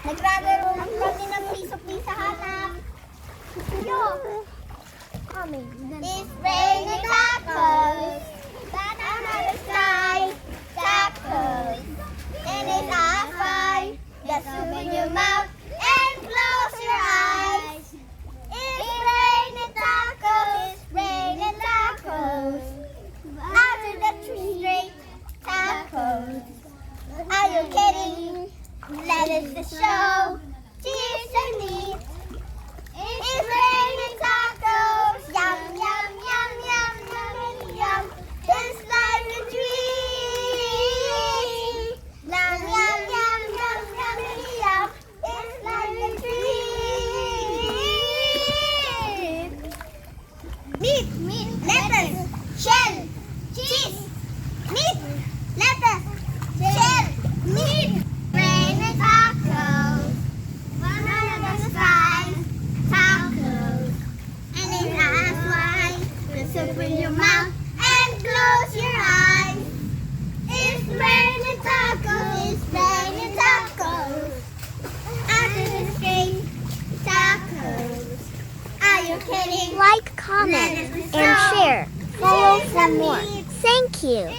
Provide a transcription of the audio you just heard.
Naglalaro lang kami ng piso-piso hanap. Yo! It's raining tacos. Banana the sky. Tacos. And it's hot fire. Just open your mouth and close your eyes. It's raining tacos. It's raining tacos. Out of the tree straight tacos. Are you kidding? That is the show. Cheers and meat. It's raining tacos. Yum, yum, yum, yum, yum, yum. It's like a dream. Yum, yum, yum, yum, yum, yum. It's like a dream. Meat, lettuce, shell, cheese. Meat, lettuce, shell, meat. Raining tacos. Banana the sky. Tacos. And it's that's why. Just open your mouth and close your eyes. It's raining tacos. It's raining tacos. After the street, tacos. Are you kidding? Like, comment, and share. Follow for more. Thank you.